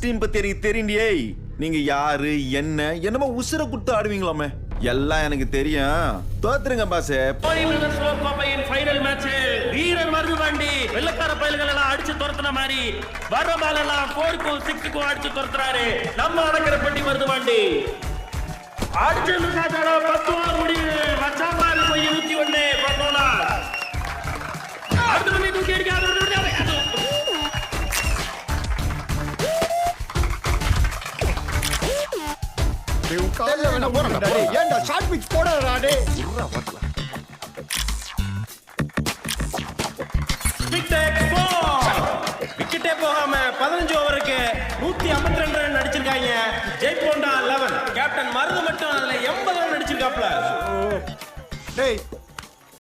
Dance team பத்தி எனக்கு தெரியுண்டியே. நீங்க யாரு என்ன என்னமோ உசுர குடுத்து ஆடுவீங்களாமே, எல்லாம் எனக்கு தெரியும். தோத்துருங்க பாஸ். கோப்பையின் ஃபைனல் மேட்ச் வீரர் மருதுபாண்டி வெள்ளக்கார பயல்கள் எல்லாம் அடிச்சு துரத்துன மாதிரி வர்ற பால் எல்லாம் 4க்கும் 6க்கும் அடிச்சு துரத்துறாரு நம்ம அடக்கரப்பட்டி மருதுபாண்டி. அடிச்சு 10 ஓவர் முடிவு. மச்சாமாரி போய் 101 பண்ணோனா அடுத்து வந்து தூக்கி அடிக்காத. ஏன்டா ஷார்ட் பிட்ச் போடாதடா டேய். விக்கெட்டே போகாம 15 ஓவருக்கு 152 ரன் அடிச்சிருக்காங்க. ஜெய்போண்டா 11, கேப்டன் மருது மட்டும் அதுல 80 ரன் அடிச்சிருக்காப்ல. டேய்